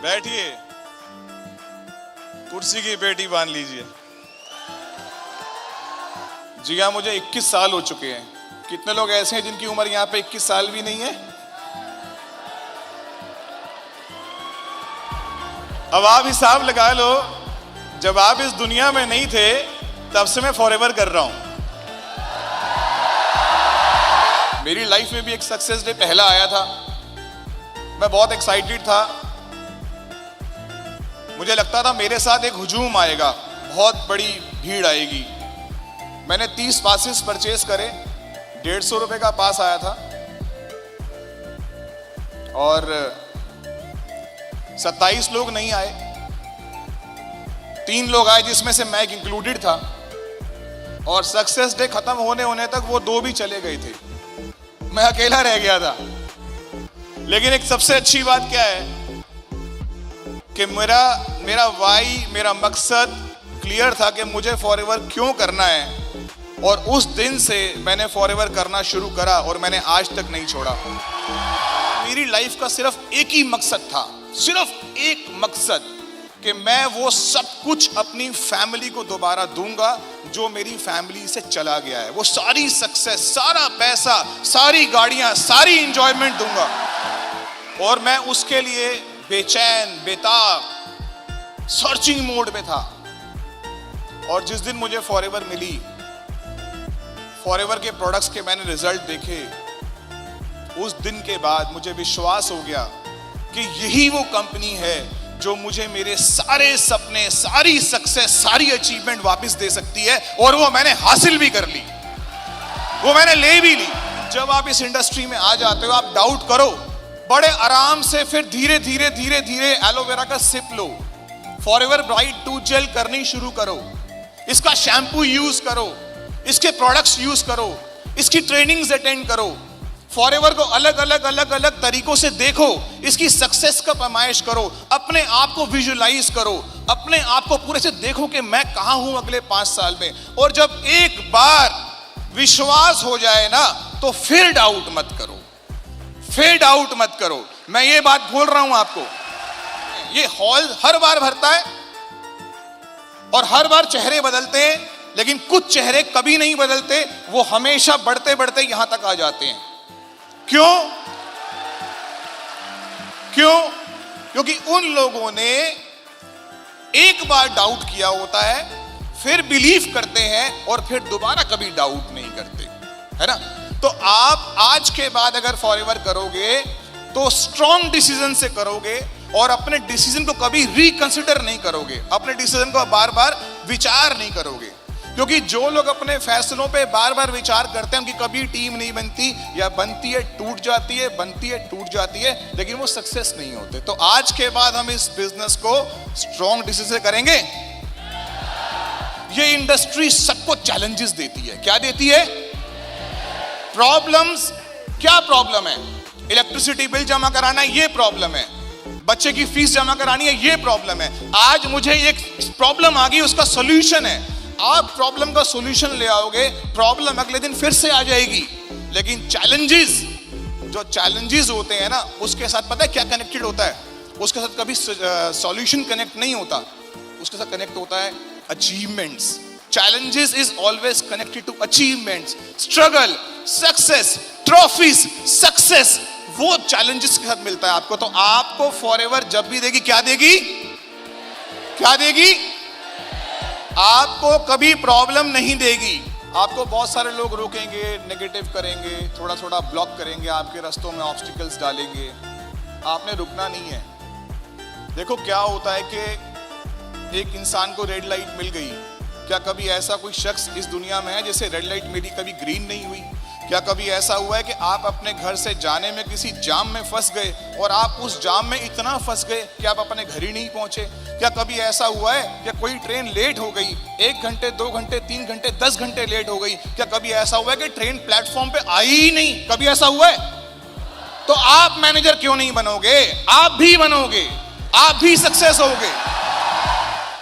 बैठिए, कुर्सी की पेटी बांध लीजिए। जी हाँ, मुझे 21 साल हो चुके हैं। कितने लोग ऐसे हैं जिनकी उम्र यहाँ पे 21 साल भी नहीं है? अब आप हिसाब लगा लो, जब आप इस दुनिया में नहीं थे तब से मैं फॉरएवर कर रहा हूं। मेरी लाइफ में भी एक सक्सेस डे पहला आया था, मैं बहुत एक्साइटेड था। मुझे लगता था मेरे साथ एक हुजूम आएगा, बहुत बड़ी भीड़ आएगी। मैंने 30 पासेस परचेज करे, 150 रुपए का पास आया था और 27 लोग नहीं आए, 3 लोग आए जिसमें से मैं इंक्लूडेड था। और सक्सेस डे खत्म होने तक वो 2 भी चले गए थे, मैं अकेला रह गया था। लेकिन एक सबसे अच्छी बात क्या है कि मेरा वाई, मेरा मकसद क्लियर था कि मुझे फॉरएवर क्यों करना है। और उस दिन से मैंने फॉरएवर करना शुरू करा और मैंने आज तक नहीं छोड़ा। मेरी लाइफ का सिर्फ एक ही मकसद था, सिर्फ एक मकसद, कि मैं वो सब कुछ अपनी फैमिली को दोबारा दूंगा जो मेरी फैमिली से चला गया है। वो सारी सक्सेस, सारा पैसा, सारी गाड़ियां, सारी इंजॉयमेंट दूंगा। और मैं उसके लिए बेचैन, बेताब, सर्चिंग मोड में था। और जिस दिन मुझे फॉरएवर मिली, फॉरएवर के प्रोडक्ट्स के मैंने रिजल्ट देखे, उस दिन के बाद मुझे विश्वास हो गया कि यही वो कंपनी है जो मुझे मेरे सारे सपने, सारी सक्सेस, सारी अचीवमेंट वापस दे सकती है। और वो मैंने हासिल भी कर ली, वो मैंने ले भी ली। जब आप इस इंडस्ट्री में आ जाते हो, आप डाउट करो, बड़े आराम से फिर धीरे धीरे धीरे धीरे एलोवेरा का सिप लो, फॉरएवर ब्राइट टूथ जेल करनी शुरू करो, इसका शैम्पू यूज करो, इसके प्रोडक्ट्स यूज करो, इसकी ट्रेनिंग्स अटेंड करो, फॉरएवर को अलग अलग तरीकों से देखो, इसकी सक्सेस का पैमाइश करो, अपने आप को विजुलाइज करो, अपने आप को पूरे से देखो कि मैं कहां हूं अगले 5 साल में। और जब एक बार विश्वास हो जाए ना, तो फिर डाउट मत करो, फिर डाउट मत करो। मैं ये बात बोल रहा हूं आपको, ये हॉल हर बार भरता है और हर बार चेहरे बदलते हैं, लेकिन कुछ चेहरे कभी नहीं बदलते, वो हमेशा बढ़ते बढ़ते यहां तक आ जाते हैं। क्यों? क्योंकि उन लोगों ने एक बार डाउट किया होता है, फिर बिलीव करते हैं और फिर दोबारा कभी डाउट नहीं करते, है ना? तो आप आज के बाद अगर फॉरएवर करोगे तो स्ट्रॉन्ग डिसीजन से करोगे और अपने डिसीजन को कभी रिकंसिडर नहीं करोगे, अपने डिसीजन को बार बार विचार नहीं करोगे। क्योंकि जो लोग अपने फैसलों पे बार बार विचार करते हैं, उनकी कभी टीम नहीं बनती, या बनती है टूट जाती है, बनती है टूट जाती है, लेकिन वो सक्सेस नहीं होते। तो आज के बाद हम इस बिजनेस को स्ट्रॉन्ग डिसीजन से करेंगे। ये इंडस्ट्री सबको चैलेंजेस देती है। क्या देती है? प्रॉब्लम्स। क्या प्रॉब्लम है? इलेक्ट्रिसिटी बिल जमा कराना, ये प्रॉब्लम है। बच्चे की फीस जमा करानी है, ये प्रॉब्लम है। आज मुझे एक प्रॉब्लम आ गई, उसका सॉल्यूशन है। आप प्रॉब्लम का सॉल्यूशन ले आओगे, प्रॉब्लम अगले दिन फिर से आ जाएगी। लेकिन चैलेंजेस, जो चैलेंजेस होते हैं ना, उसके साथ पता है क्या कनेक्टेड होता है? उसके साथ कभी सॉल्यूशन कनेक्ट नहीं होता, उसके साथ कनेक्ट होता है achievements. Challenges is always connected to achievements, struggle, success, trophies, success, वो challenges के साथ मिलता है आपको। तो आपको फॉरएवर जब भी देगी, क्या देगी? क्या देगी? आपको कभी प्रॉब्लम नहीं देगी। आपको बहुत सारे लोग रोकेंगे, नेगेटिव करेंगे, थोड़ा थोड़ा ब्लॉक करेंगे, आपके रास्तों में ऑब्स्टिकल्स डालेंगे। आपने रुकना नहीं है। देखो क्या होता है कि एक इंसान को रेड लाइट मिल गई, क्या कभी ऐसा कोई शख्स इस दुनिया में है जिसे रेड लाइट मिली कभी ग्रीन नहीं हुई? क्या कभी ऐसा हुआ है कि आप अपने घर से जाने में किसी जाम में फंस गए और आप उस जाम में इतना फंस गए कि आप अपने घर ही नहीं पहुंचे? क्या कभी ऐसा हुआ है कि कोई ट्रेन लेट हो गई, 1 घंटे, 2 घंटे, 3 घंटे, 10 घंटे लेट हो गई? क्या कभी ऐसा हुआ है कि ट्रेन प्लेटफॉर्म पे आई ही नहीं? कभी ऐसा हुआ है? तो आप मैनेजर क्यों नहीं बनोगे? आप भी बनोगे, आप भी सक्सेस होगे।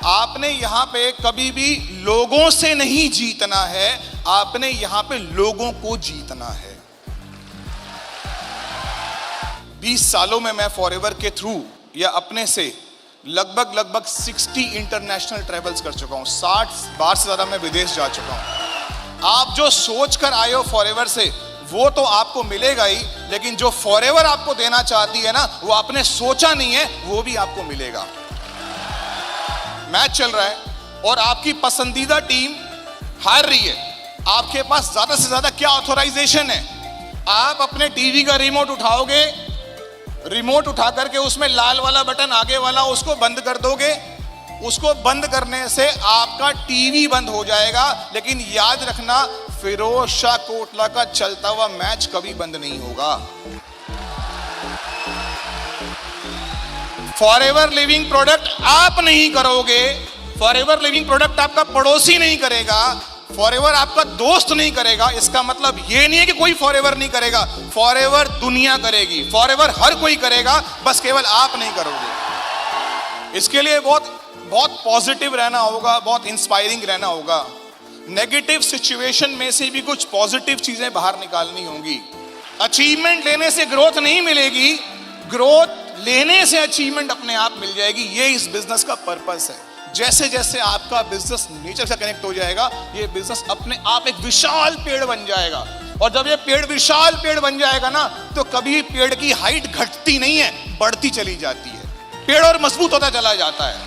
आपने यहाँ पे कभी भी लोगों से नहीं जीतना है, आपने यहाँ पे लोगों को जीतना है। 20 सालों में मैं फॉरएवर के थ्रू या अपने से लगभग 60 इंटरनेशनल ट्रेवल्स कर चुका हूं। 60 बार से ज़्यादा मैं विदेश जा चुका हूं। आप जो सोच कर आए हो फॉरएवर से, वो तो आपको मिलेगा ही, लेकिन जो फॉरएवर आपको देना चाहती है ना, वो आपने सोचा नहीं है, वो भी आपको मिलेगा। मैच चल रहा है और आपकी पसंदीदा टीम हार रही है। आपके पास ज्यादा से ज्यादा क्या ऑथराइजेशन है? आप अपने टीवी का रिमोट उठाओगे, रिमोट उठा करके उसमें लाल वाला बटन आगे वाला, उसको बंद कर दोगे। उसको बंद करने से आपका टीवी बंद हो जाएगा, लेकिन याद रखना, फिरोज शाह कोटला का चलता हुआ मैच कभी बंद नहीं होगा। फॉरएवर लिविंग प्रोडक्ट आप नहीं करोगे, फॉरएवर लिविंग प्रोडक्ट आपका पड़ोसी नहीं करेगा, फॉरएवर आपका दोस्त नहीं करेगा। इसका मतलब ये नहीं है कि कोई फॉरएवर नहीं करेगा, फॉरएवर दुनिया करेगी, फॉरएवर हर कोई करेगा, बस केवल आप नहीं करोगे। इसके लिए बहुत पॉजिटिव रहना होगा, बहुत इंस्पायरिंग रहना होगा। नेगेटिव सिचुएशन में से भी कुछ पॉजिटिव चीजें बाहर निकालनी होंगी। अचीवमेंट लेने से ग्रोथ नहीं मिलेगी, ग्रोथ लेने से अचीवमेंट अपने आप मिल जाएगी। ये इस बिजनेस का पर्पस है। जैसे जैसे आपका बिजनेस नेचर से कनेक्ट हो जाएगा, ये बिजनेस अपने आप एक विशाल पेड़ बन जाएगा। और जब ये पेड़ विशाल पेड़ बन जाएगा ना, तो कभी पेड़ की हाइट घटती नहीं है, बढ़ती चली जाती है। पेड़ और मजबूत होता चला जाता है।